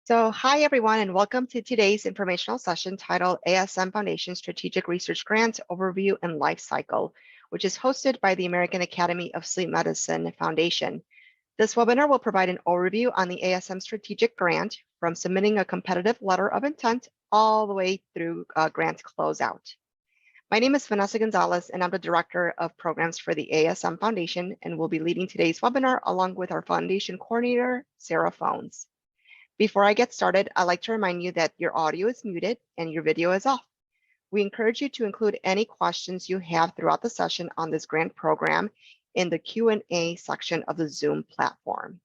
Hi everyone, and welcome to today's informational session titled ASM Foundation Strategic Research Grant Overview and Lifecycle, which is hosted by the American Academy of Sleep Medicine Foundation. This webinar will provide an overview on the ASM Strategic Grant from submitting a competitive letter of intent all the way through grant closeout. My name is Vanessa Gonzalez, and I'm the Director of Programs for the ASM Foundation, and will be leading today's webinar along with our Foundation Coordinator, Sarah Phones. Before I get started, I'd like to remind you that your audio is muted and your video is off. We encourage you to include any questions you have throughout the session on this grant program in the Q&A section of the Zoom platform.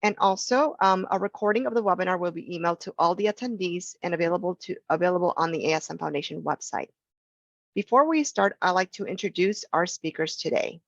And also, a recording of the webinar will be emailed to all the attendees and available on the ASM Foundation website. Before we start, I'd like to introduce our speakers today.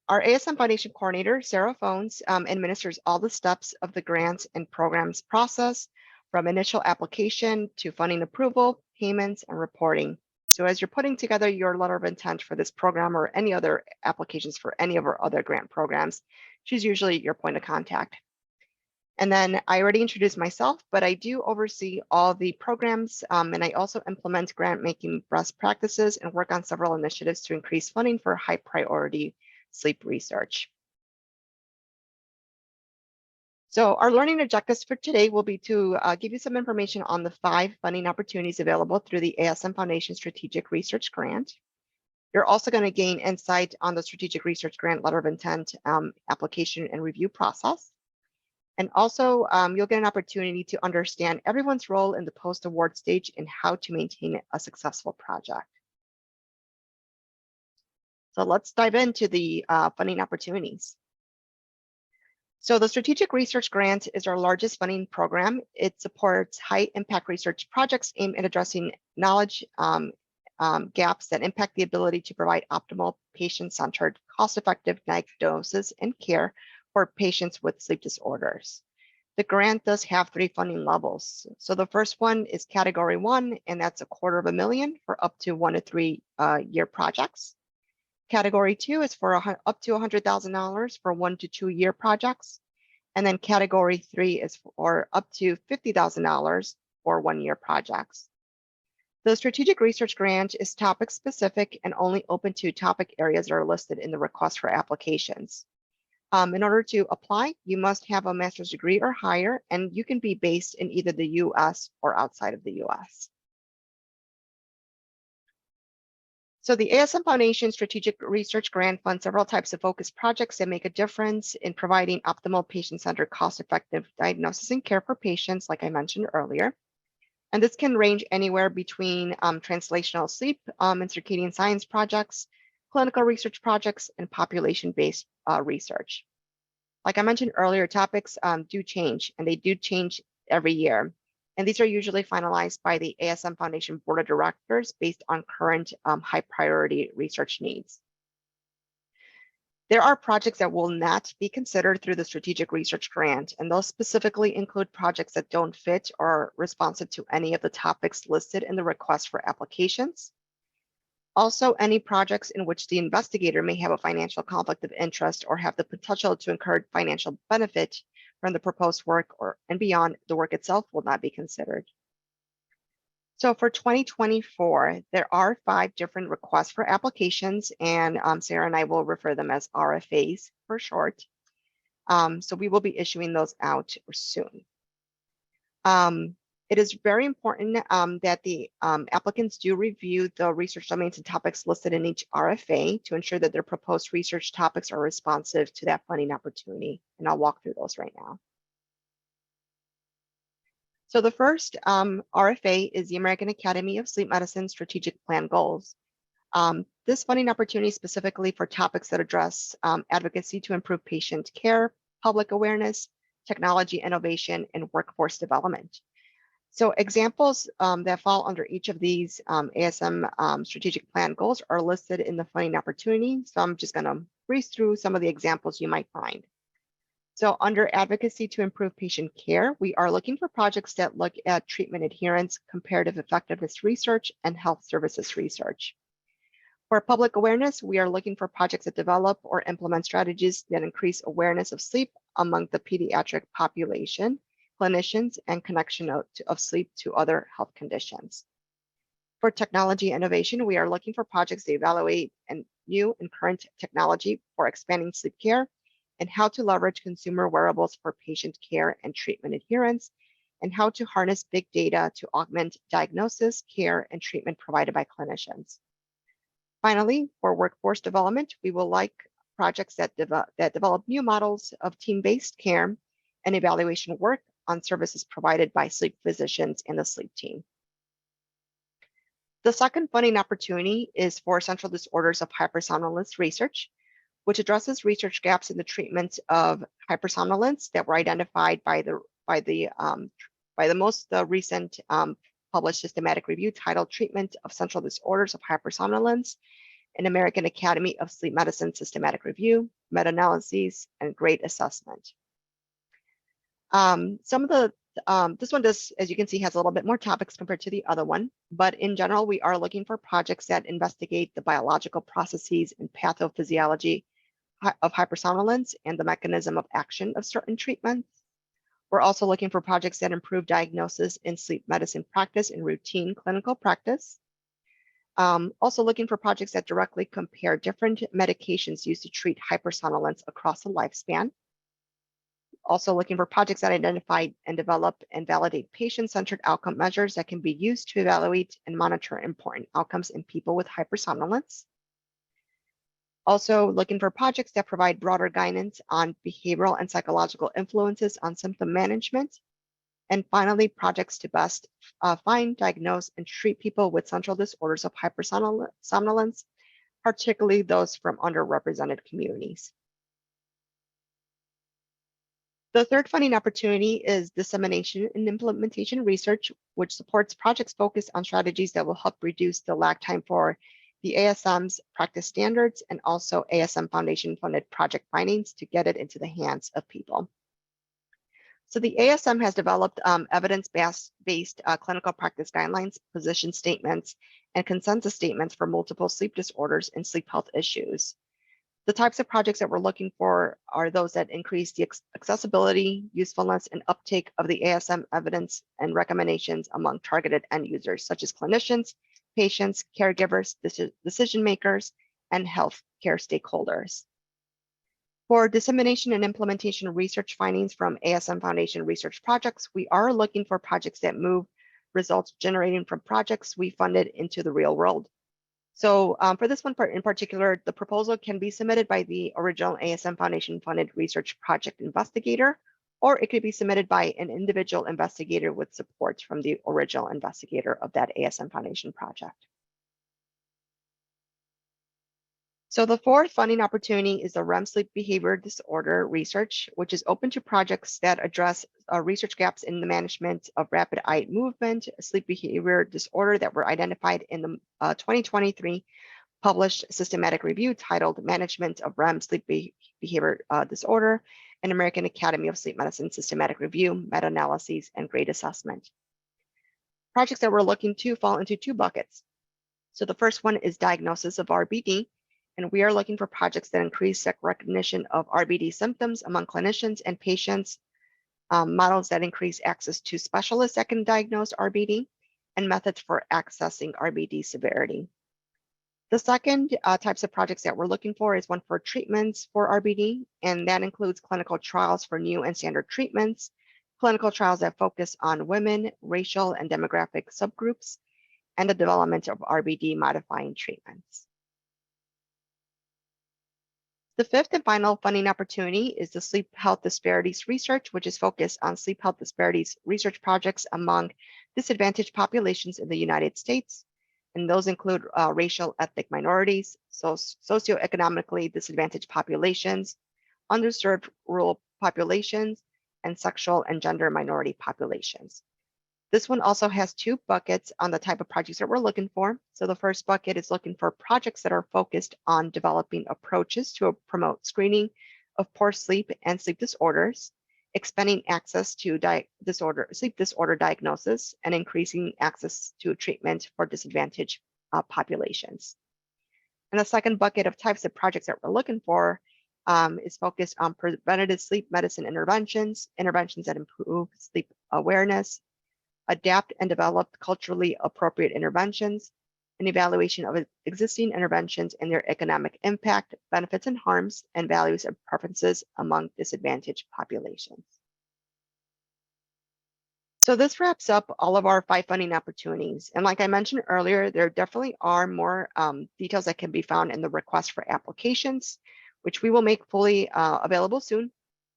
Our ASM Foundation Coordinator, Sarah Phones, administers all the steps of the grants and programs process, from initial application to funding approval, payments, and reporting. So as you're putting together your letter of intent for this program or any other applications for any of our other grant programs, she's usually your point of contact. And then I already introduced myself, but I do oversee all the programs, and I also implement grant making best practices and work on several initiatives to increase funding for high priority sleep research. So our learning objectives for today will be to give you some information on the 5 funding opportunities available through the ASM Foundation Strategic Research Grant. You're also going to gain insight on the Strategic Research Grant Letter of Intent application and review process. And also, you'll get an opportunity to understand everyone's role in the post-award stage and how to maintain a successful project. So let's dive into the funding opportunities. So the Strategic Research Grant is our largest funding program. It supports high impact research projects aimed at addressing knowledge gaps that impact the ability to provide optimal patient-centered, cost-effective diagnosis and care for patients with sleep disorders. The grant does have 3 funding levels. So the first one is Category 1, and that's $250,000 for up to 1 to 3 year projects. Category 2 is for up to $100,000 for 1 to 2 year projects. And then Category 3 is for up to $50,000 for 1 year projects. The Strategic Research Grant is topic specific and only open to topic areas that are listed in the request for applications. In order to apply, you must have a master's degree or higher, and you can be based in either the US or outside of the US. So the ASM Foundation Strategic Research Grant funds several types of focused projects that make a difference in providing optimal patient-centered, cost-effective diagnosis and care for patients, like I mentioned earlier. And this can range anywhere between translational sleep and circadian science projects, clinical research projects, and population-based research. Like I mentioned earlier, topics do change, and they do change every year. And these are usually finalized by the ASM Foundation Board of Directors based on current high priority research needs. There are projects that will not be considered through the Strategic Research Grant, and those specifically include projects that don't fit or are responsive to any of the topics listed in the request for applications. Also, any projects in which the investigator may have a financial conflict of interest or have the potential to incur financial benefit from the proposed work and beyond the work itself will not be considered. So for 2024, there are 5 different requests for applications, and Sarah and I will refer them as RFAs for short. So we will be issuing those out soon. It is very important that the applicants do review the research domains and topics listed in each RFA to ensure that their proposed research topics are responsive to that funding opportunity. And I'll walk through those right now. So the first RFA is the American Academy of Sleep Medicine Strategic Plan Goals. This funding opportunity is specifically for topics that address advocacy to improve patient care, public awareness, technology innovation, and workforce development. So examples that fall under each of these ASM strategic plan goals are listed in the funding opportunity. So I'm just going to breeze through some of the examples you might find. So under advocacy to improve patient care, we are looking for projects that look at treatment adherence, comparative effectiveness research, and health services research. For public awareness, we are looking for projects that develop or implement strategies that increase awareness of sleep among the pediatric population, clinicians, and connection of sleep to other health conditions. For technology innovation, we are looking for projects that evaluate new and current technology for expanding sleep care and how to leverage consumer wearables for patient care and treatment adherence, and how to harness big data to augment diagnosis, care, and treatment provided by clinicians. Finally, for workforce development, we will like projects that develop new models of team-based care and evaluation work on services provided by sleep physicians and the sleep team. The second funding opportunity is for central disorders of hypersomnolence research, which addresses research gaps in the treatment of hypersomnolence that were identified by the most recent published systematic review titled "Treatment of Central Disorders of Hypersomnolence," an American Academy of Sleep Medicine systematic review, meta-analyses, and grade assessment. This one does, as you can see, has a little bit more topics compared to the other one, but in general, we are looking for projects that investigate the biological processes and pathophysiology of hypersomnolence and the mechanism of action of certain treatments. We're also looking for projects that improve diagnosis in sleep medicine practice and routine clinical practice. Also looking for projects that directly compare different medications used to treat hypersomnolence across the lifespan. Also looking for projects that identify and develop and validate patient-centered outcome measures that can be used to evaluate and monitor important outcomes in people with hypersomnolence. Also looking for projects that provide broader guidance on behavioral and psychological influences on symptom management. And finally, projects to best find, diagnose, and treat people with central disorders of hypersomnolence, particularly those from underrepresented communities. The third funding opportunity is dissemination and implementation research, which supports projects focused on strategies that will help reduce the lag time for the ASM's practice standards and also ASM Foundation funded project findings to get it into the hands of people. So the ASM has developed evidence-based clinical practice guidelines, position statements, and consensus statements for multiple sleep disorders and sleep health issues. The types of projects that we're looking for are those that increase the accessibility, usefulness, and uptake of the ASM evidence and recommendations among targeted end users, such as clinicians, patients, caregivers, decision makers, and healthcare stakeholders. For dissemination and implementation research findings from ASM Foundation research projects, we are looking for projects that move results generating from projects we funded into the real world. So for this one in particular, the proposal can be submitted by the original ASM Foundation funded research project investigator, or it could be submitted by an individual investigator with support from the original investigator of that ASM Foundation project. So the fourth funding opportunity is the REM sleep behavior disorder research, which is open to projects that address research gaps in the management of rapid eye movement, sleep behavior disorder that were identified in the 2023 published systematic review titled Management of REM Sleep Behavior Disorder, an American Academy of Sleep Medicine systematic review, meta-analyses, and grade assessment. Projects that we're looking to fall into two buckets. So the first one is diagnosis of RBD, and we are looking for projects that increase recognition of RBD symptoms among clinicians and patients, models that increase access to specialists that can diagnose RBD, and methods for accessing RBD severity. The second types of projects that we're looking for is one for treatments for RBD, and that includes clinical trials for new and standard treatments, clinical trials that focus on women, racial, and demographic subgroups, and the development of RBD modifying treatments. The fifth and final funding opportunity is the sleep health disparities research, which is focused on sleep health disparities research projects among disadvantaged populations in the United States. And those include racial ethnic minorities, socioeconomically disadvantaged populations, underserved rural populations, and sexual and gender minority populations. This one also has two buckets on the type of projects that we're looking for. So the first bucket is looking for projects that are focused on developing approaches to promote screening of poor sleep and sleep disorders, expanding access to sleep disorder diagnosis, and increasing access to treatment for disadvantaged populations. And the second bucket of types of projects that we're looking for is focused on preventative sleep medicine interventions, interventions that improve sleep awareness, adapt and develop culturally appropriate interventions, an evaluation of existing interventions and their economic impact, benefits and harms, and values and preferences among disadvantaged populations. So this wraps up all of our 5 funding opportunities. And like I mentioned earlier, there definitely are more details that can be found in the request for applications, which we will make fully available soon.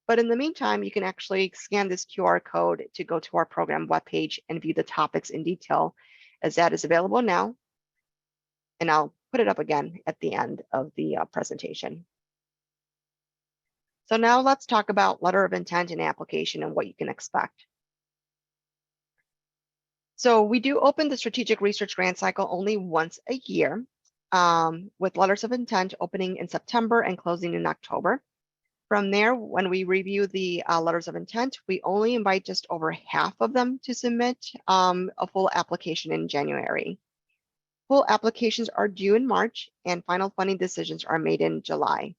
But in the meantime, you can actually scan this QR code to go to our program webpage and view the topics in detail, as that is available now. And I'll put it up again at the end of the presentation. So now let's talk about letter of intent and application and what you can expect. So we do open the strategic research grant cycle only once a year, with letters of intent opening in September and closing in October. From there, when we review the letters of intent, we only invite just over half of them to submit a full application in January. Full applications are due in March and final funding decisions are made in July.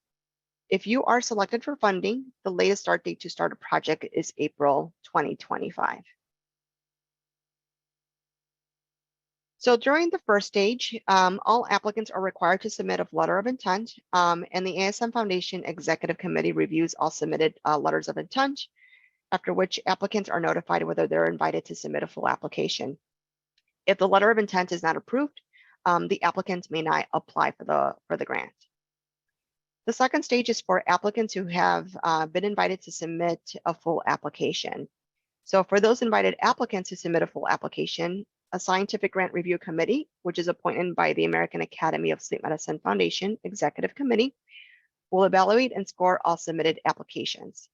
If you are selected for funding, the latest start date to start a project is April 2025. So during the first stage, all applicants are required to submit a letter of intent, and the AASM Foundation Executive Committee reviews all submitted letters of intent, after which applicants are notified whether they're invited to submit a full application. If the letter of intent is not approved, the applicant may not apply for the grant. The second stage is for applicants who have been invited to submit a full application. So for those invited applicants who submit a full application, a scientific grant review committee, which is appointed by the American Academy of Sleep Medicine Foundation Executive Committee, will evaluate and score all submitted applications.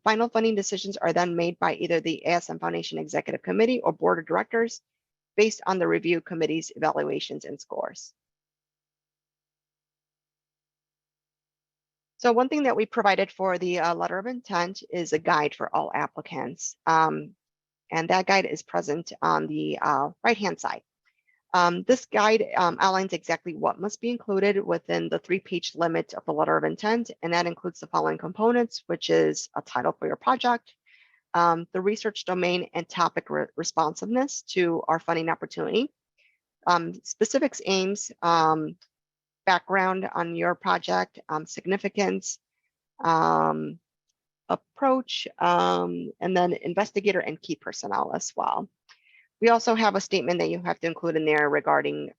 Final funding decisions are then made by either the AASM Foundation Executive Committee or Board of Directors based on the review committee's evaluations and scores. So one thing that we provided for the letter of intent is a guide for all applicants. And that guide is present on the right-hand side. This guide outlines exactly what must be included within the 3-page limit of the letter of intent, and that includes the following components, which is a title for your project, the research domain and topic responsiveness to our funding opportunity, specifics, aims, background on your project, significance, approach, and then investigator and key personnel as well. We also have a statement that you have to include in there regarding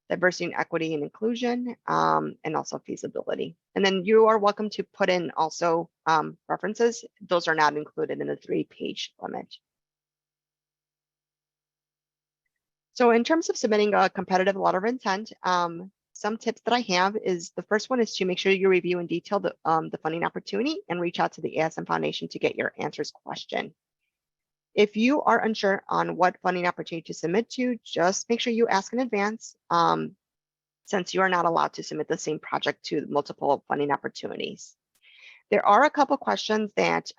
diversity and equity and inclusion, and also feasibility. And then you are welcome to put in also references. Those are not included in the 3-page limit. So in terms of submitting a competitive letter of intent, some tips that I have is the first one is to make sure you review in detail the funding opportunity and reach out to the AASM Foundation to get your answers question. If you are unsure on what funding opportunity to submit to, just make sure you ask in advance, since you are not allowed to submit the same project to multiple funding opportunities. There are a couple questions that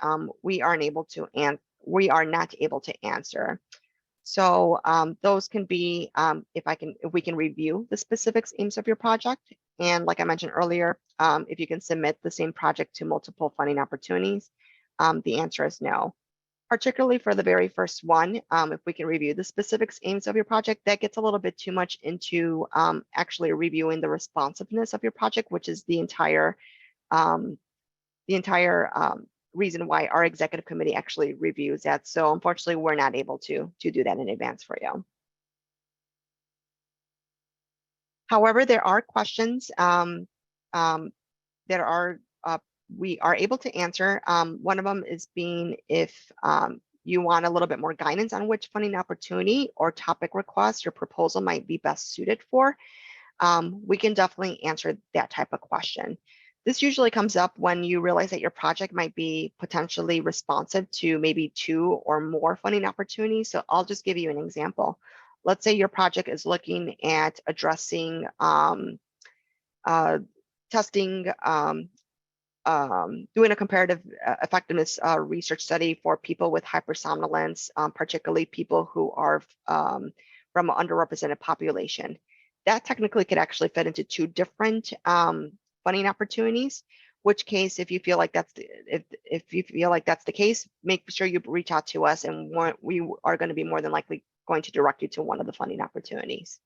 we are not able to answer. So those can be if we can review the specifics, aims of your project, and like I mentioned earlier, if you can submit the same project to multiple funding opportunities, the answer is no. Particularly for the very first one, if we can review the specifics, aims of your project, that gets a little bit too much into actually reviewing the responsiveness of your project, which is the entire reason why our executive committee actually reviews that. So unfortunately, we're not able to do that in advance for you. However, there are questions that we are able to answer. One of them is being if you want a little bit more guidance on which funding opportunity or topic request your proposal might be best suited for, we can definitely answer that type of question. This usually comes up when you realize that your project might be potentially responsive to maybe 2 or more funding opportunities. So I'll just give you an example. Let's say your project is looking at addressing testing, doing a comparative effectiveness research study for people with hypersomnolence, particularly people who are from an underrepresented population. that technically could actually fit into two different funding opportunities. Which case, if you feel like that's if you feel like that's the case, make sure you reach out to us, and we are going to be more than likely going to direct you to one of the funding opportunities.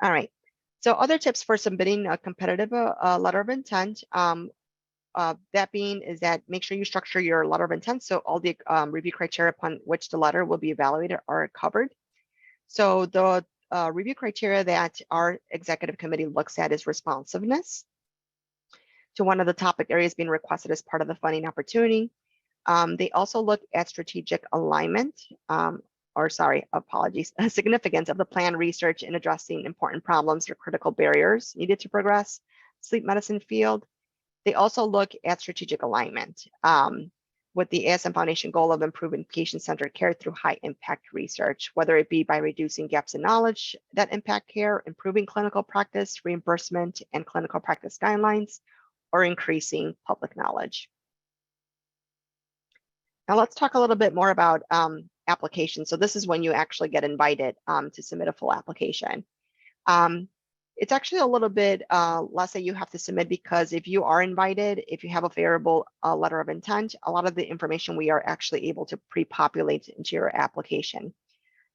All right. So other tips for submitting a competitive letter of intent. That being is that make sure you structure your letter of intent so all the review criteria upon which the letter will be evaluated are covered. So the review criteria that our executive committee looks at is responsiveness to one of the topic areas being requested as part of the funding opportunity. They also look at strategic alignment, apologies, significance of the plan research in addressing important problems or critical barriers needed to progress sleep medicine field. They also look at strategic alignment with the AASM Foundation goal of improving patient-centered care through high-impact research, whether it be by reducing gaps in knowledge that impact care, improving clinical practice, reimbursement, and clinical practice guidelines, or increasing public knowledge. Now let's talk a little bit more about application. So this is when you actually get invited to submit a full application. It's actually a little bit less that you have to submit, because if you are invited, if you have a favorable letter of intent, a lot of the information we are actually able to pre-populate into your application.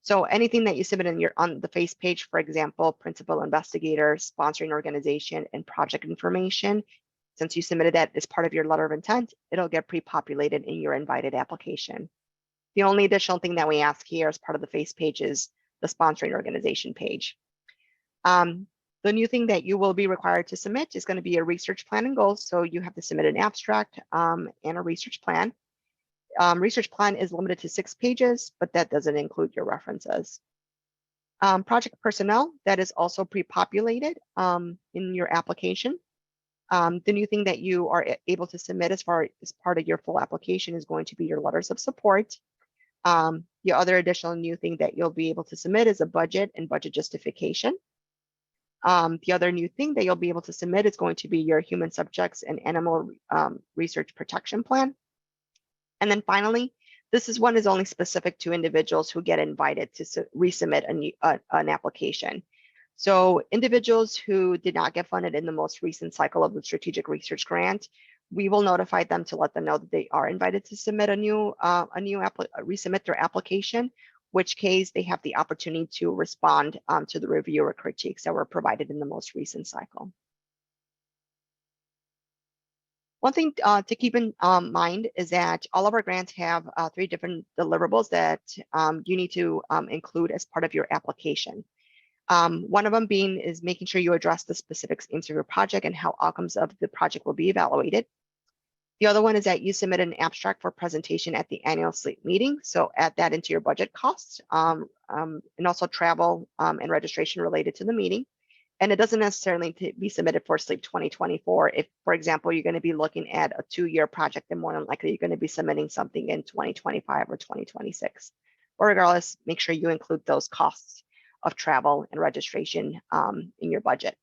So anything that you submit on the face page, for example, principal investigator, sponsoring organization, and project information, since you submitted that as part of your letter of intent, it'll get pre-populated in your invited application. The only additional thing that we ask here as part of the face page is the sponsoring organization page. The new thing that you will be required to submit is going to be a research plan and goals. So you have to submit an abstract and a research plan. Research plan is limited to 6 pages, but that doesn't include your references. Project personnel, that is also pre-populated in your application. The new thing that you are able to submit as part of your full application is going to be your letters of support. The other additional new thing that you'll be able to submit is a budget and budget justification. The other new thing that you'll be able to submit is going to be your human subjects and animal research protection plan. And then finally, this one is only specific to individuals who get invited to resubmit an application. So individuals who did not get funded in the most recent cycle of the strategic research grant, we will notify them to let them know that they are invited to submit resubmit their application, which case they have the opportunity to respond to the reviewer critiques that were provided in the most recent cycle. One thing to keep in mind is that all of our grants have 3 different deliverables that you need to include as part of your application. One of them being is making sure you address the specifics into your project and how outcomes of the project will be evaluated. The other one is that you submit an abstract for presentation at the annual sleep meeting. So add that into your budget costs and also travel and registration related to the meeting. And it doesn't necessarily need to be submitted for Sleep 2024. If, for example, you're going to be looking at a 2-year project, then more than likely you're going to be submitting something in 2025 or 2026. But regardless, make sure you include those costs of travel and registration in your budget.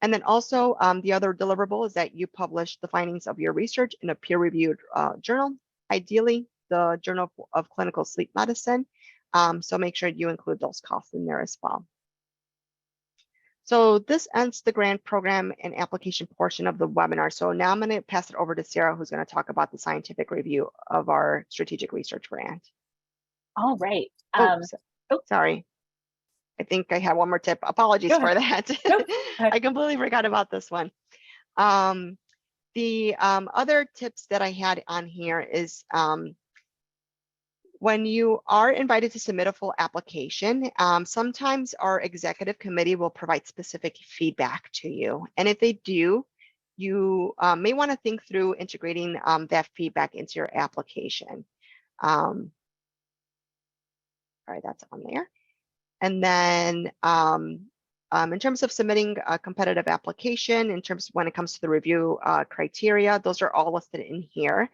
And then also the other deliverable is that you publish the findings of your research in a peer-reviewed journal, ideally the Journal of Clinical Sleep Medicine. So make sure you include those costs in there as well. So this ends the grant program and application portion of the webinar. So now I'm going to pass it over to Sarah, who's going to talk about the scientific review of our strategic research grant. All right. Sorry. I think I have one more tip. Apologies for that. I completely forgot about this one. The other tips that I had on here is when you are invited to submit a full application, sometimes our executive committee will provide specific feedback to you. And if they do, you may want to think through integrating that feedback into your application. All right, that's on there. And then in terms of submitting a competitive application, in terms when it comes to the review criteria, those are all listed in here.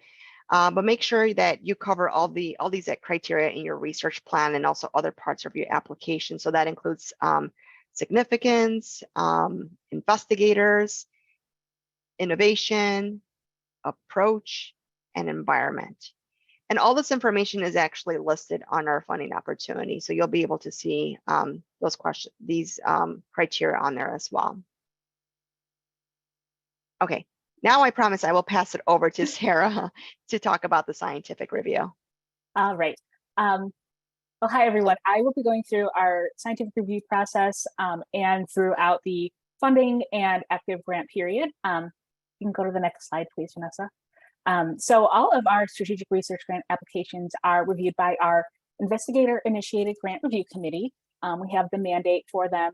But make sure that you cover all these criteria in your research plan and also other parts of your application. So that includes significance, investigators, innovation, approach, and environment. And all this information is actually listed on our funding opportunity. So you'll be able to see those questions, these criteria on there as well. Okay, now I promise I will pass it over to Sarah to talk about the scientific review. All right. Well, hi, everyone. I will be going through our scientific review process and throughout the funding and active grant period. You can go to the next slide, please, Vanessa. So all of our strategic research grant applications are reviewed by our investigator-initiated grant review committee. We have the mandate for them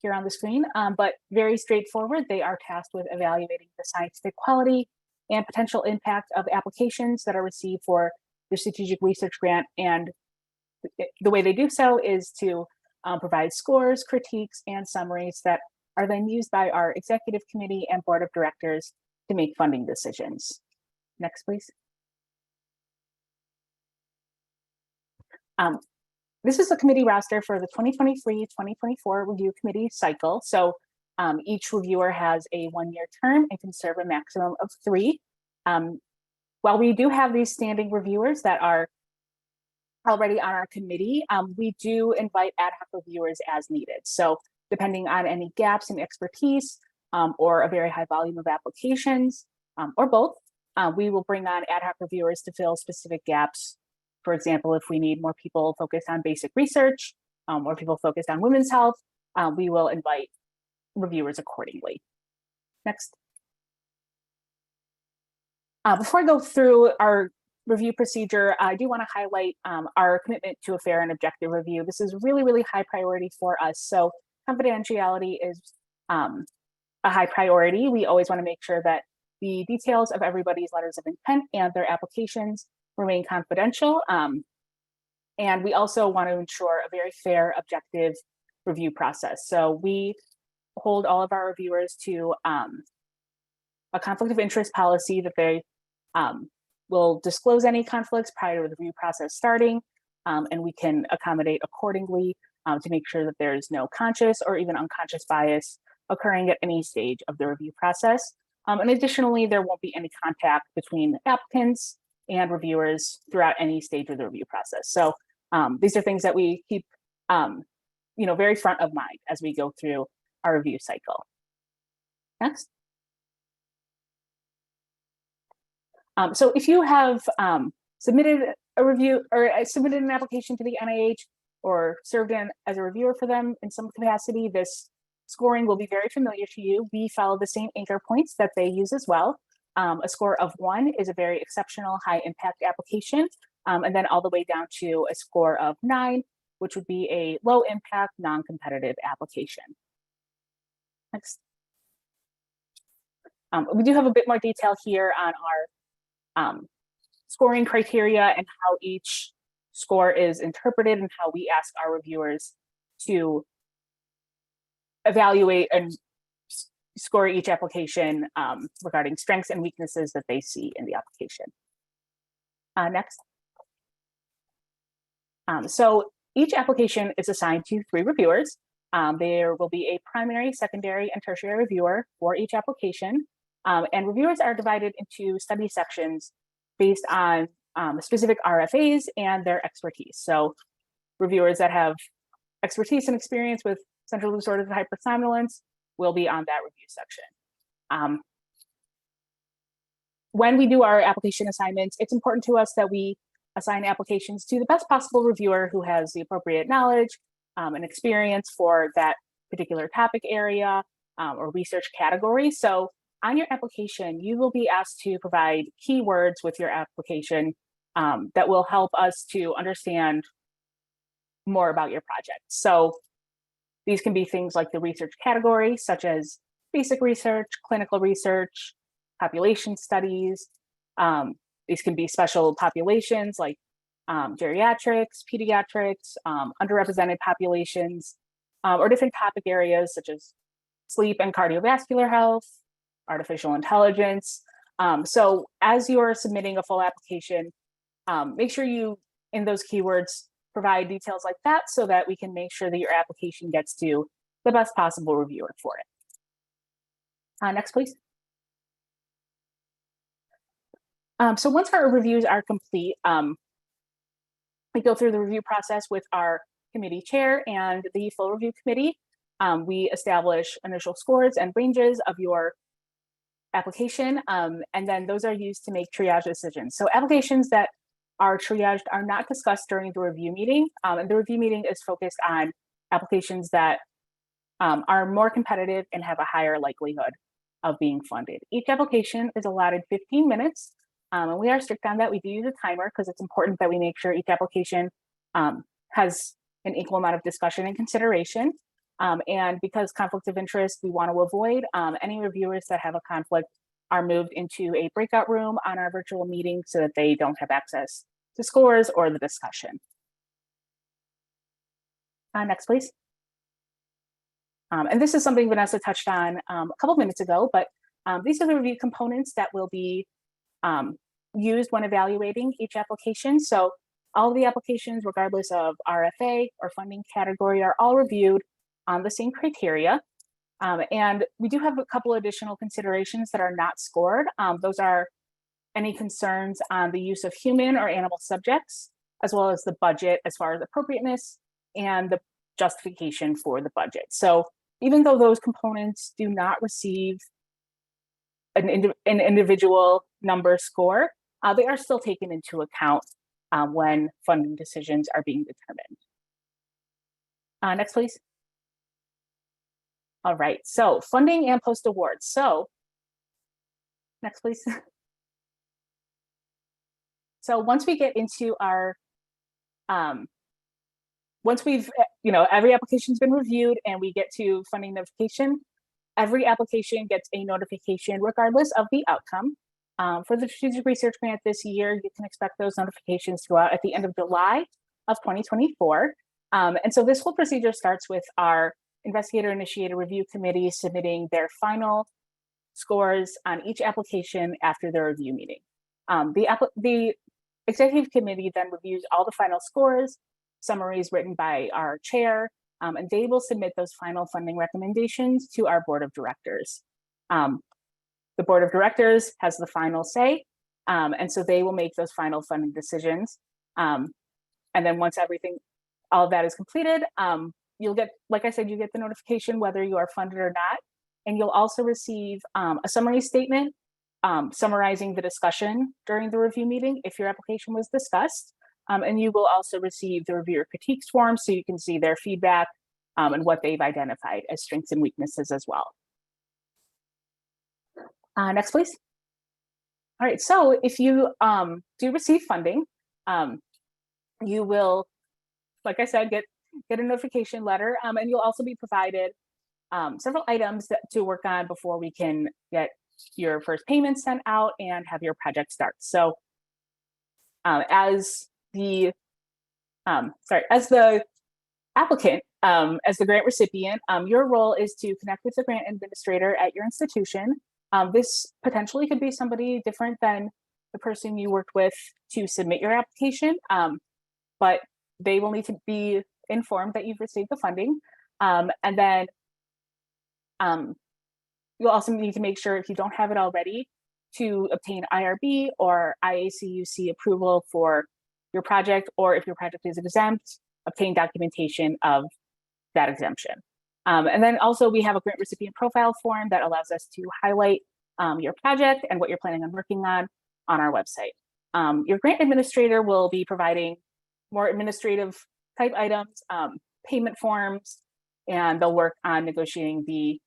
here on the screen, but very straightforward. They are tasked with evaluating the scientific quality and potential impact of applications that are received for the strategic research grant. And the way they do so is to provide scores, critiques, and summaries that are then used by our executive committee and board of directors to make funding decisions. Next, please. This is the committee roster for the 2023-2024 review committee cycle. So each reviewer has a one-year term and can serve a maximum of 3. While we do have these standing reviewers that are already on our committee, we do invite ad hoc reviewers as needed. So depending on any gaps in expertise or a very high volume of applications or both, we will bring on ad hoc reviewers to fill specific gaps. For example, if we need more people focused on basic research or people focused on women's health, we will invite reviewers accordingly. Next. Before I go through our review procedure, I do want to highlight our commitment to a fair and objective review. This is really, really high priority for us. So confidentiality is a high priority. We always want to make sure that the details of everybody's letters of intent and their applications remain confidential. And we also want to ensure a very fair, objective review process. So we hold all of our reviewers to a conflict of interest policy that they will disclose any conflicts prior to the review process starting, and we can accommodate accordingly to make sure that there is no conscious or even unconscious bias occurring at any stage of the review process. And additionally, there won't be any contact between applicants and reviewers throughout any stage of the review process. So these are things that we keep very front of mind as we go through our review cycle. Next. So if you have submitted a review or submitted an application to the NIH or served in as a reviewer for them in some capacity, this scoring will be very familiar to you. We follow the same anchor points that they use as well. A score of 1 is a very exceptional high impact application, and then all the way down to a score of 9, which would be a low impact non-competitive application. Next. We do have a bit more detail here on our scoring criteria and how each score is interpreted and how we ask our reviewers to evaluate and score each application regarding strengths and weaknesses that they see in the application. Next. So each application is assigned to 3 reviewers. There will be a primary, secondary, and tertiary reviewer for each application. And reviewers are divided into study sections based on specific RFAs and their expertise. So reviewers that have expertise and experience with central disorders and hypersomnolence will be on that review section. When we do our application assignments, it's important to us that we assign applications to the best possible reviewer who has the appropriate knowledge and experience for that particular topic area or research category. So on your application, you will be asked to provide keywords with your application that will help us to understand more about your project. So these can be things like the research category, such as basic research, clinical research, population studies. These can be special populations like geriatrics, pediatrics, underrepresented populations, or different topic areas such as sleep and cardiovascular health, artificial intelligence. So as you're submitting a full application, make sure you, in those keywords, provide details like that so that we can make sure that your application gets to the best possible reviewer for it. Next, please. So once our reviews are complete, we go through the review process with our committee chair and the full review committee. We establish initial scores and ranges of your application, and then those are used to make triage decisions. So applications that are triaged are not discussed during the review meeting, and the review meeting is focused on applications that are more competitive and have a higher likelihood of being funded. Each application is allotted 15 minutes, and we are strict on that. We do use a timer because it's important that we make sure each application has an equal amount of discussion and consideration. And because conflict of interest, we want to avoid any reviewers that have a conflict are moved into a breakout room on our virtual meeting so that they don't have access to scores or the discussion. Next, please. And this is something Vanessa touched on a couple minutes ago, but these are the review components that will be used when evaluating each application. So all of the applications, regardless of RFA or funding category, are all reviewed on the same criteria. And we do have a couple additional considerations that are not scored. Those are any concerns on the use of human or animal subjects, as well as the budget as far as appropriateness and the justification for the budget. So even though those components do not receive an individual number score, they are still taken into account when funding decisions are being determined. Next, please. All right, so funding and post-awards. So next, please. So once we get into our, once we've, every application's been reviewed and we get to funding notification, every application gets a notification regardless of the outcome. For the strategic research grant this year, you can expect those notifications to go out at the end of July of 2024. And so this whole procedure starts with our investigator-initiated review committee submitting their final scores on each application after the review meeting. The executive committee then reviews all the final scores, summaries written by our chair, and they will submit those final funding recommendations to our board of directors. The board of directors has the final say, and so they will make those final funding decisions. And then once all of that is completed, you'll get, like I said, you get the notification whether you are funded or not, and you'll also receive a summary statement summarizing the discussion during the review meeting if your application was discussed. And you will also receive the reviewer critiques form so you can see their feedback and what they've identified as strengths and weaknesses as well. Next, please. All right, so if you do receive funding, you will, like I said, get a notification letter, and you'll also be provided several items to work on before we can get your first payment sent out and have your project start. So as the applicant, as the grant recipient, your role is to connect with the grant administrator at your institution. This potentially could be somebody different than the person you worked with to submit your application, but they will need to be informed that you've received the funding. And then you'll also need to make sure, if you don't have it already, to obtain IRB or IACUC approval for your project, or if your project is exempt, obtain documentation of that exemption. And then also we have a grant recipient profile form that allows us to highlight your project and what you're planning on working on our website. Your grant administrator will be providing more administrative type items, payment forms, and they'll work on negotiating the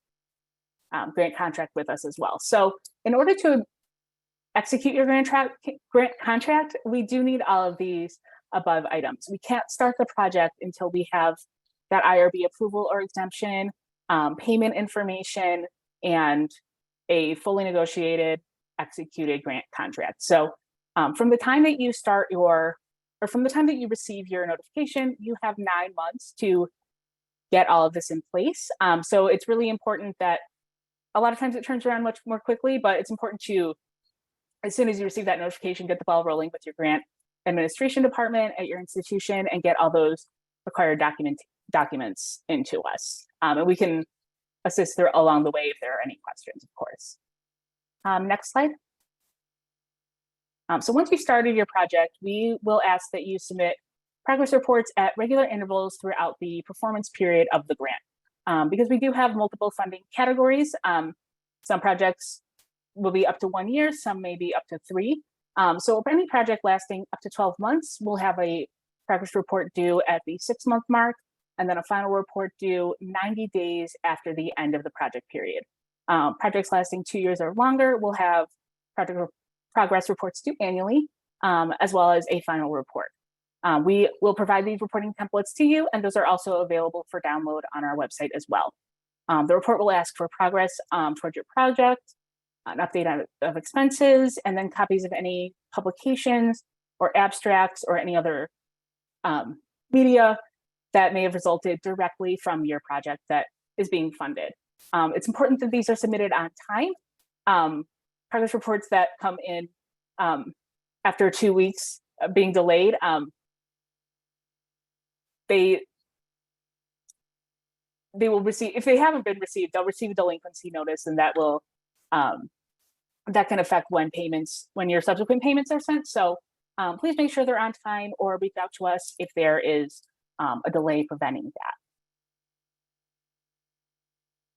grant contract with us as well. So in order to execute your grant contract, we do need all of these above items. We can't start the project until we have that IRB approval or exemption, payment information, and a fully negotiated, executed grant contract. So from the time that you start from the time that you receive your notification, you have 9 months to get all of this in place. So it's really important that a lot of times it turns around much more quickly, but it's important to, as soon as you receive that notification, get the ball rolling with your grant administration department at your institution and get all those required documents into us. And we can assist along the way if there are any questions, of course. Next slide. So once you started your project, we will ask that you submit progress reports at regular intervals throughout the performance period of the grant. Because we do have multiple funding categories, some projects will be up to 1 year, some may be up to 3. So for any project lasting up to 12 months, we'll have a progress report due at the 6-month mark, and then a final report due 90 days after the end of the project period. Projects lasting 2 years or longer will have progress reports due annually, as well as a final report. We will provide these reporting templates to you, and those are also available for download on our website as well. The report will ask for progress towards your project, an update of expenses, and then copies of any publications or abstracts or any other media that may have resulted directly from your project that is being funded. It's important that these are submitted on time. Progress reports that come in after 2 weeks being delayed, they will receive, if they haven't been received, they'll receive a delinquency notice, and that will that can affect when your subsequent payments are sent. So please make sure they're on time, or reach out to us if there is a delay preventing that.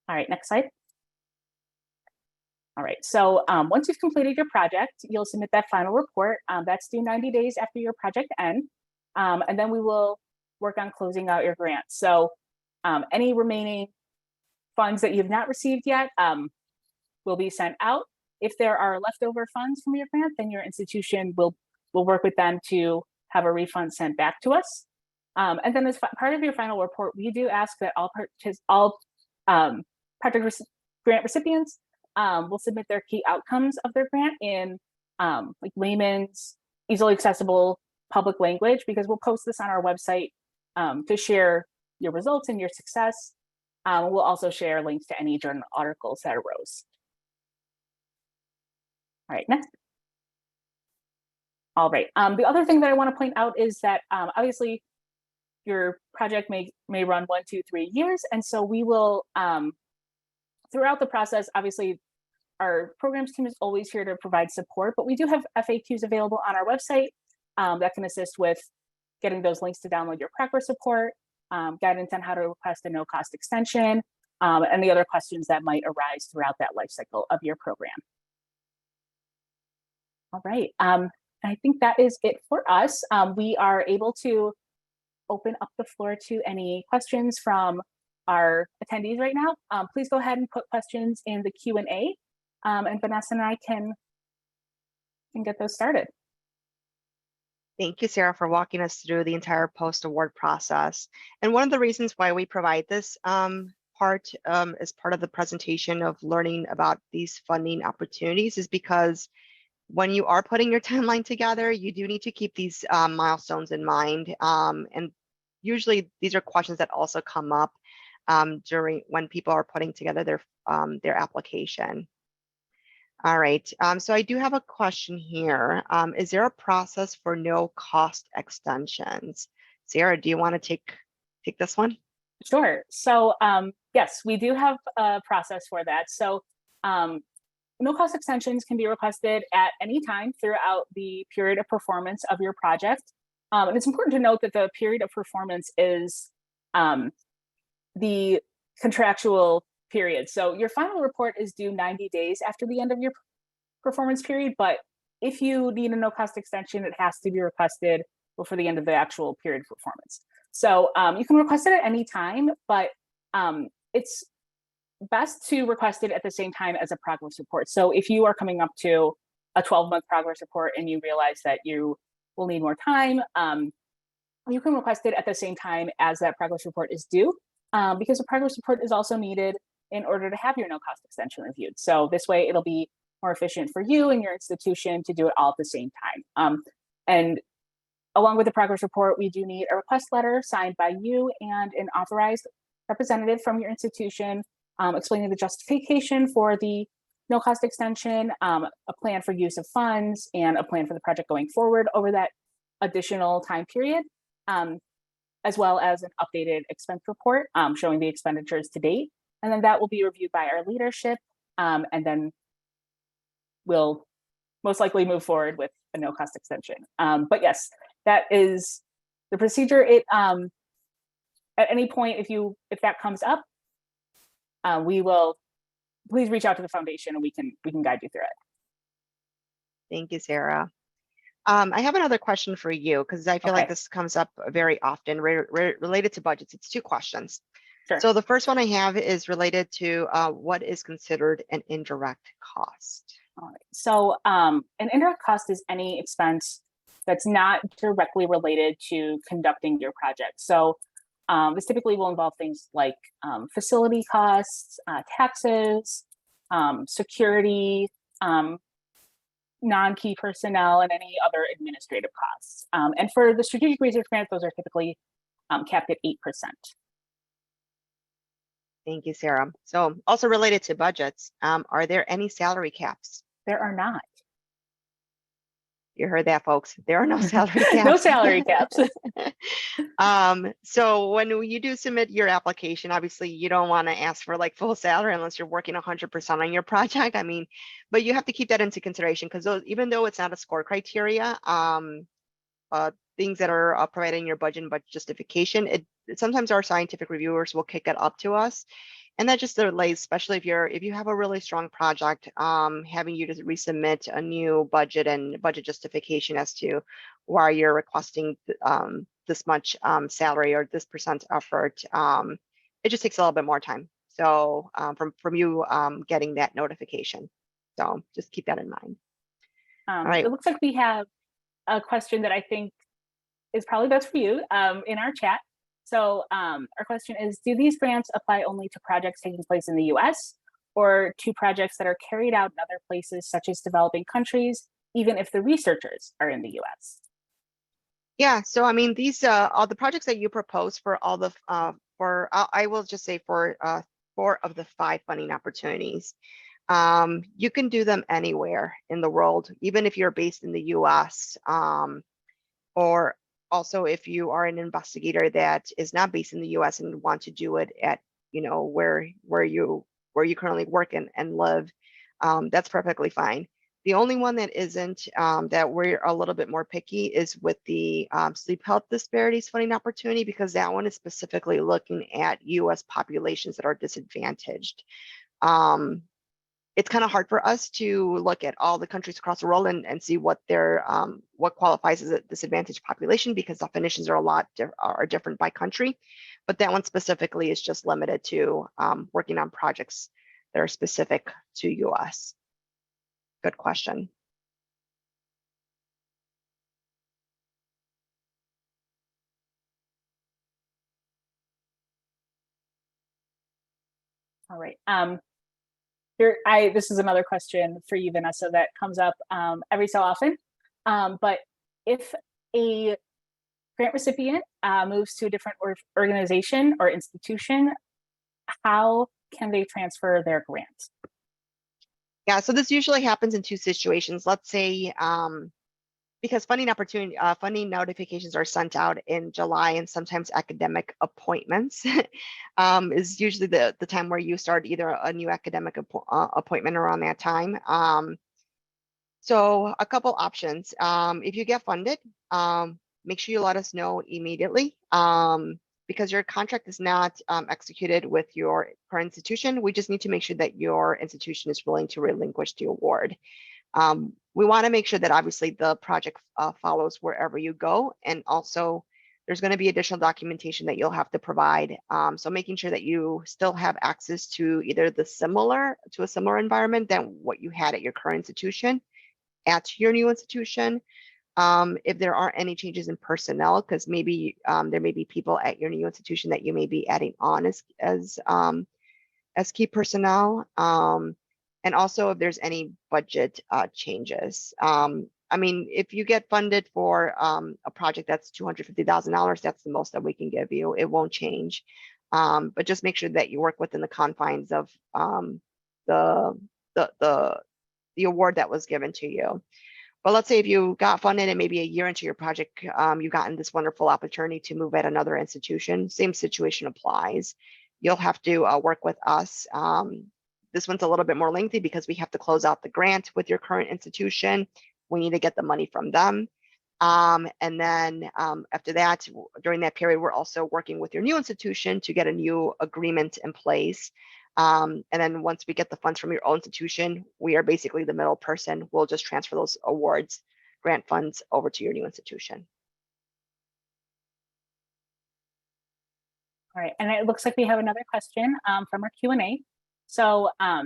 All right, next slide. All right, so once you've completed your project, you'll submit that final report. That's due 90 days after your project ends, and then we will work on closing out your grant. So any remaining funds that you've not received yet will be sent out. If there are leftover funds from your grant, then your institution will work with them to have a refund sent back to us. And then as part of your final report, we do ask that all project grant recipients will submit their key outcomes of their grant in like layman's, easily accessible public language, because we'll post this on our website to share your results and your success. We'll also share links to any journal articles that arose. All right, next. All right, the other thing that I want to point out is that obviously your project may run 1, 2, 3 years, and so we will throughout the process, obviously our programs team is always here to provide support, but we do have FAQs available on our website that can assist with getting those links to download your progress report, guidance on how to request a no-cost extension, and the other questions that might arise throughout that life cycle of your program. All right, I think that is it for us. We are able to open up the floor to any questions from our attendees right now. Please go ahead and put questions in the Q&A, and Vanessa and I can get those started. Thank you, Sarah, for walking us through the entire post-award process. And one of the reasons why we provide this part as part of the presentation of learning about these funding opportunities is because when you are putting your timeline together, you do need to keep these milestones in mind. And usually these are questions that also come up during when people are putting together their application. All right, so I do have a question here. Is there a process for no cost extensions? Sarah, do you want to take this one? Sure. So yes, we do have a process for that. So no cost extensions can be requested at any time throughout the period of performance of your project. And it's important to note that the period of performance is the contractual period. So your final report is due 90 days after the end of your performance period, but if you need a no cost extension, it has to be requested before the end of the actual period of performance. So you can request it at any time, but it's best to request it at the same time as a progress report. So if you are coming up to a 12-month progress report and you realize that you will need more time, you can request it at the same time as that progress report is due, because a progress report is also needed in order to have your no cost extension reviewed. So this way it'll be more efficient for you and your institution to do it all at the same time. And along with the progress report, we do need a request letter signed by you and an authorized representative from your institution, explaining the justification for the no cost extension, a plan for use of funds, and a plan for the project going forward over that additional time period, as well as an updated expense report showing the expenditures to date. And then that will be reviewed by our leadership, and then we'll most likely move forward with a no cost extension. But yes, that is the procedure. It at any point, if that comes up, we will please reach out to the foundation and we can guide you through it. Thank you, Sarah. I have another question for you because I feel like this comes up very often related to budgets. It's two questions. Sure. So the first one I have is related to what is considered an indirect cost. All right. So an indirect cost is any expense that's not directly related to conducting your project. So this typically will involve things like facility costs, taxes, security, non-key personnel, and any other administrative costs. And for the strategic research grant, those are typically capped at 8%. Thank you, Sarah. So also related to budgets, are there any salary caps? There are not. You heard that, folks. There are no salary caps. No salary caps. So when you do submit your application, obviously you don't want to ask for like full salary unless you're working 100% on your project. I mean, but you have to keep that into consideration because even though it's not a score criteria, things that are provided in your budget and budget justification, it sometimes our scientific reviewers will kick it up to us. And that just delays, especially if you have a really strong project, having you to resubmit a new budget and budget justification as to why you're requesting this much salary or this % effort. It just takes a little bit more time. So from you getting that notification. So just keep that in mind. All right. It looks like we have a question that I think is probably best for you in our chat. So our question is, do these grants apply only to projects taking place in the US or to projects that are carried out in other places, such as developing countries, even if the researchers are in the US? Yeah, so I mean, these all the projects that you propose for all the I will just say for 4 of the 5 funding opportunities, you can do them anywhere in the world, even if you're based in the US, or also if you are an investigator that is not based in the US and want to do it at, where you currently work and live, that's perfectly fine. The only one that isn't, that we're a little bit more picky, is with the sleep health disparities funding opportunity, because that one is specifically looking at US populations that are disadvantaged. It's kind of hard for us to look at all the countries across the world and see what what qualifies as a disadvantaged population, because definitions are are different by country. But that one specifically is just limited to working on projects that are specific to US. Good question. All right. This is another question for you, Vanessa, that comes up every so often. But if a grant recipient moves to a different organization or institution, how can they transfer their grant? Yeah, so this usually happens in 2 situations. Let's say, because funding notifications are sent out in July, and sometimes academic appointments is usually the time where you start either a new academic appointment around that time. So a couple options. If you get funded, make sure you let us know immediately, because your contract is not executed with your current institution. We just need to make sure that your institution is willing to relinquish the award. We want to make sure that obviously the project follows wherever you go, and also there's going to be additional documentation that you'll have to provide. So making sure that you still have access to either a similar environment than what you had at your current institution at your new institution. If there are any changes in personnel, because maybe there may be people at your new institution that you may be adding on as key personnel. And also if there's any budget changes. I mean, if you get funded for a project that's $250,000, that's the most that we can give you. It won't change. But just make sure that you work within the confines of the award that was given to you. But let's say if you got funded and maybe a year into your project, you've gotten this wonderful opportunity to move at another institution, same situation applies. You'll have to work with us. this one's a little bit more lengthy because we have to close out the grant with your current institution. We need to get the money from them. And then after that, during that period, we're also working with your new institution to get a new agreement in place. And then once we get the funds from your own institution, we are basically the middle person. We'll just transfer those awards, grant funds over to your new institution. All right, and it looks like we have another question from our Q&A. So our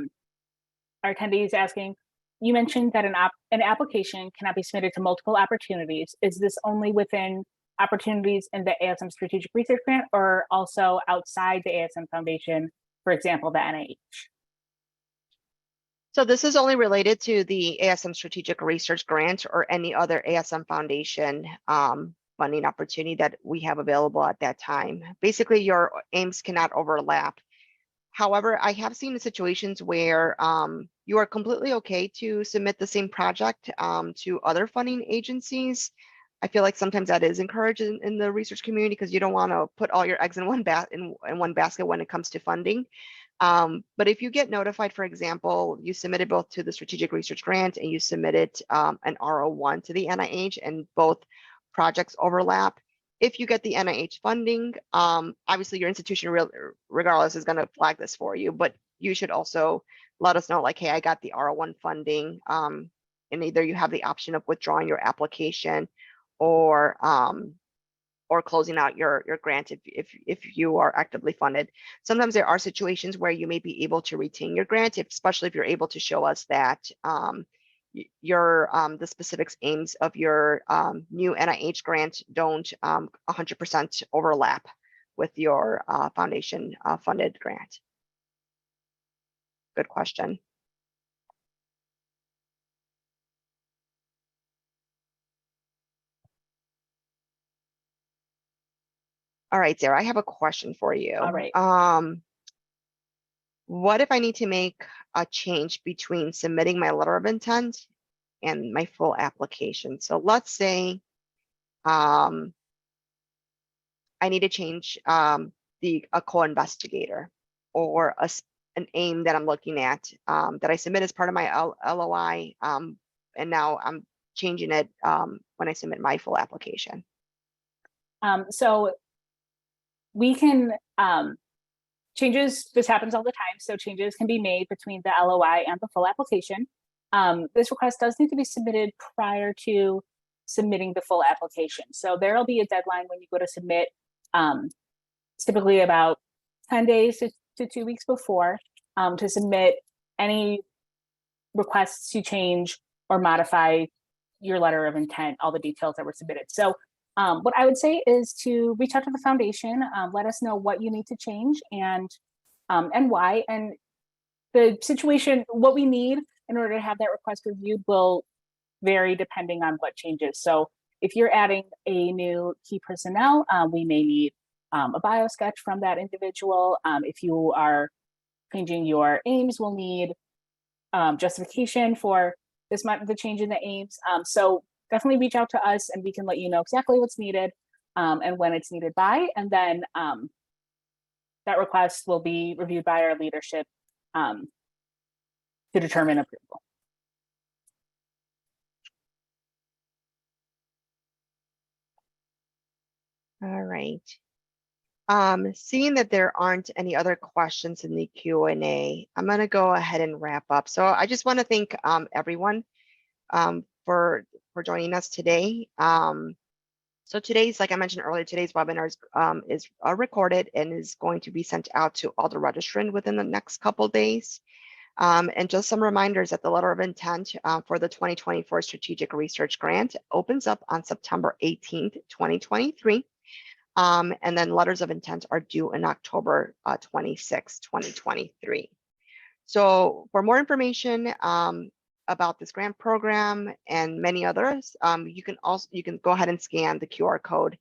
attendee is asking, you mentioned that an application cannot be submitted to multiple opportunities. Is this only within opportunities in the AASM Strategic Research Grant or also outside the AASM Foundation, for example, the NIH? So this is only related to the AASM Strategic Research Grant or any other AASM Foundation funding opportunity that we have available at that time. Basically, your aims cannot overlap. However, I have seen situations where you are completely okay to submit the same project to other funding agencies. I feel like sometimes that is encouraged in the research community because you don't want to put all your eggs in one basket when it comes to funding. But if you get notified, for example, you submitted both to the Strategic Research Grant and you submitted an R01 to the NIH and both projects overlap, if you get the NIH funding, obviously your institution regardless is going to flag this for you, but you should also let us know like, hey, I got the R01 funding, and either you have the option of withdrawing your application or closing out your grant if you are actively funded. Sometimes there are situations where you may be able to retain your grant, especially if you're able to show us that the specific aims of your new NIH grant don't 100% overlap with your foundation funded grant. Good question. All right, Sarah, I have a question for you. All right. What if I need to make a change between submitting my letter of intent and my full application? So let's say I need to change a co-investigator or an aim that I'm looking at that I submit as part of my LOI, and now I'm changing it when I submit my full application. So we can changes, this happens all the time, so changes can be made between the LOI and the full application. This request does need to be submitted prior to submitting the full application. So there'll be a deadline when you go to submit. It's typically about 10 days to 2 weeks before to submit any requests to change or modify your letter of intent, all the details that were submitted. So what I would say is to reach out to the foundation, let us know what you need to change and why. And the situation, what we need in order to have that request reviewed will vary depending on what changes. So if you're adding a new key personnel, we may need a bio sketch from that individual. If you are changing your aims, we'll need justification for the change in the aims. So definitely reach out to us and we can let you know exactly what's needed and when it's needed by. And then that request will be reviewed by our leadership to determine approval. All right. Seeing that there aren't any other questions in the Q&A, I'm going to go ahead and wrap up. So I just want to thank everyone for joining us today. So today's, like I mentioned earlier, today's webinar is recorded and is going to be sent out to all the registrants within the next couple of days. And just some reminders that the letter of intent for the 2024 Strategic Research Grant opens up on September 18th, 2023. And then letters of intent are due in October 26, 2023. So for more information about this grant program and many others, you can go ahead and scan the QR code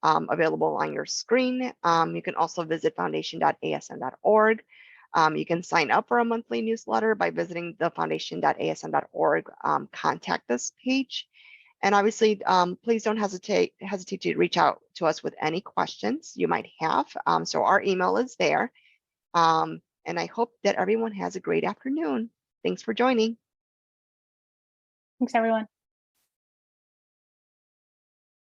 available on your screen. You can also visit foundation.asm.org. You can sign up for a monthly newsletter by visiting the foundation.asm.org contact us page. And obviously, please don't hesitate to reach out to us with any questions you might have. So our email is there. And I hope that everyone has a great afternoon. Thanks for joining. Thanks, everyone.